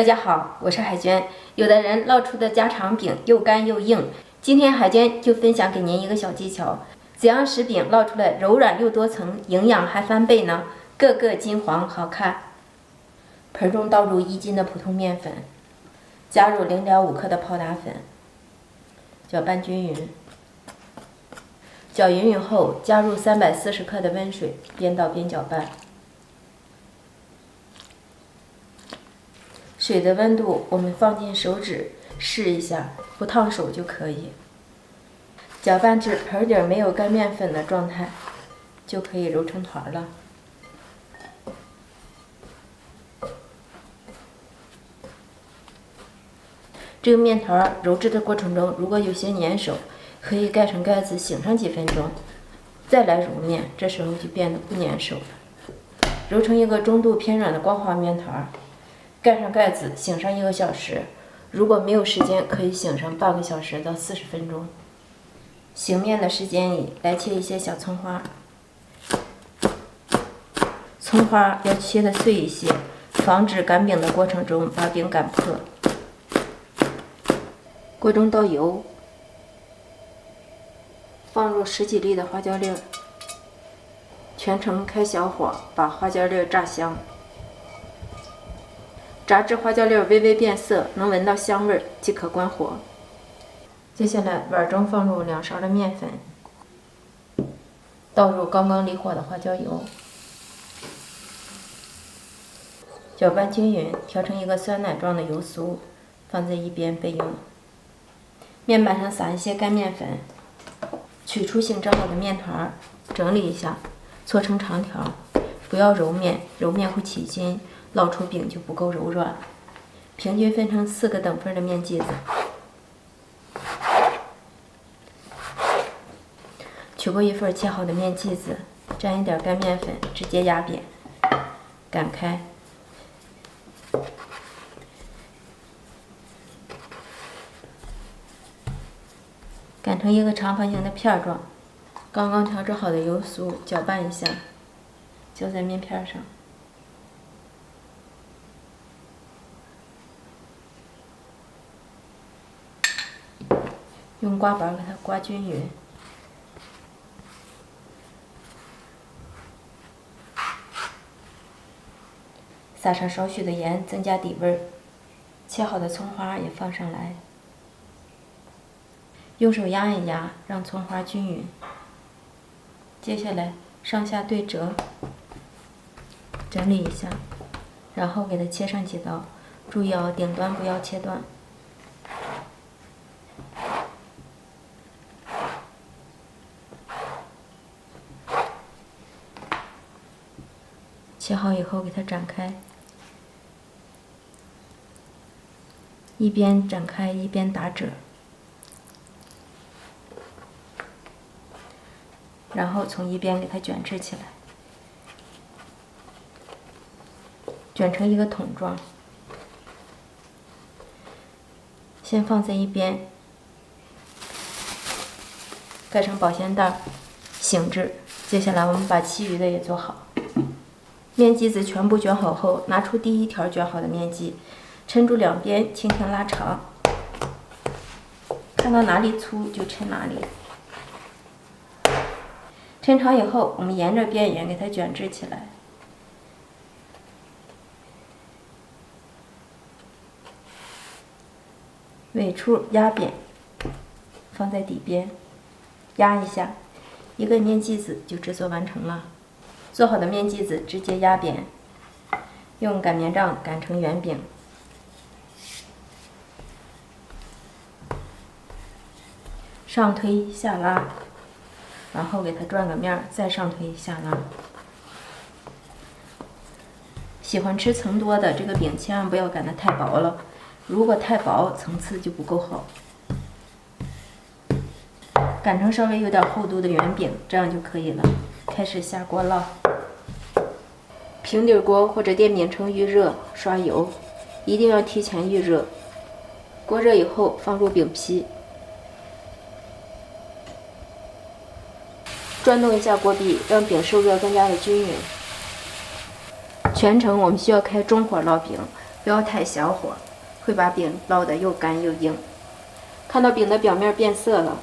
大家好，我是海娟。有的人烙出的家常饼又干又硬，今天海娟就分享给您一个小技巧，怎样使饼烙出来柔软又多层，营养还翻倍呢？个个金黄好看。盆中倒入1斤的普通面粉，加入0.5克的泡打粉，搅拌均匀。搅匀后，加入340克的温水，边倒边搅拌。水的温度我们放进手指试一下，不烫手就可以。搅拌至盆底没有干面粉的状态，就可以揉成团了。这个面团揉制的过程中，如果有些粘手，可以盖上盖子醒上几分钟，再来揉面，这时候就变得不粘手了。揉成一个中度偏软的光滑面团，盖上盖子醒上1个小时。如果没有时间，可以醒上半个小时到40分钟。醒面的时间里，来切一些小葱花，葱花要切得碎一些，防止擀饼的过程中把饼擀破。锅中倒油，放入10几粒的花椒粒，全程开小火，把花椒粒炸香。炸至花椒粒微微变色，能闻到香味即可关火。接下来，碗中放入2勺的面粉，倒入刚刚离火的花椒油，搅拌均匀，调成一个酸奶状的油酥，放在一边备用。面板上撒一些干面粉，取出醒蒸好的面团，整理一下，搓成长条，不要揉面，揉面会起筋，烙出饼就不够柔软。平均分成4个等份的面剂子，取过一份切好的面剂子，沾一点干面粉，直接压扁，擀开。擀成一个长方形的片状，刚刚调制好的油酥搅拌一下，浇在面片上，用刮板给它刮均匀。撒上少许的盐，增加底味。切好的葱花也放上来。用手压一压，让葱花均匀。接下来上下对折，整理一下，然后给它切上几刀，注意哦，顶端不要切断。切好以后，给它展开，一边展开一边打褶。然后从一边给它卷制起来，卷成一个筒状，先放在一边，盖上保鲜袋，醒制。接下来我们把其余的也做好。面剂子全部卷好后，拿出第1条卷好的面剂，抻住两边，轻轻拉长，看到哪里粗就抻哪里。抻长以后，我们沿着边缘给它卷制起来。尾处压扁，放在底边，压一下，1个面剂子就制作完成了。做好的面剂子直接压扁，用擀面杖擀成圆饼，上推下拉。然后给它转个面，再上推下拉。喜欢吃层多的这个饼，千万不要擀得太薄了，如果太薄，层次就不够好。擀成稍微有点厚度的圆饼，这样就可以了。开始下锅烙。平底锅或者电饼铛预热，刷油，一定要提前预热。锅热以后，放入饼皮。转动一下锅壁，让饼受热更加的均匀。全程我们需要开中火烙饼，不要太小火，会把饼烙得又干又硬。看到饼的表面变色了，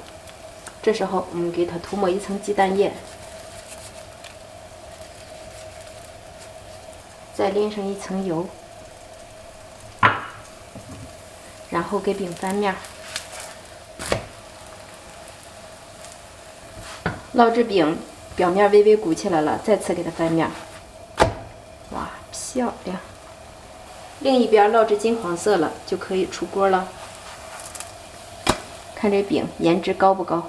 这时候我们给它涂抹一层鸡蛋液，再淋上一层油，然后给饼翻面。烙制饼表面微微鼓起来了，再次给它翻面。哇，漂亮！另一边烙制金黄色了，就可以出锅了。看这饼颜值高不高？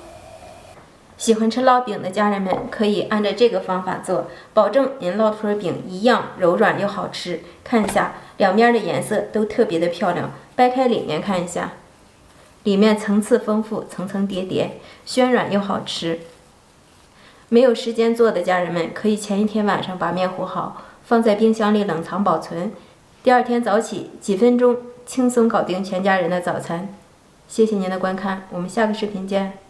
喜欢吃烙饼的家人们可以按照这个方法做，保证您烙出的饼一样柔软又好吃。看一下两面的颜色都特别的漂亮，掰开里面看一下，里面层次丰富，层层叠叠，暄软又好吃。没有时间做的家人们可以前一天晚上把面和好，放在冰箱里冷藏保存，第二天早起几分钟轻松搞定全家人的早餐。谢谢您的观看，我们下个视频见。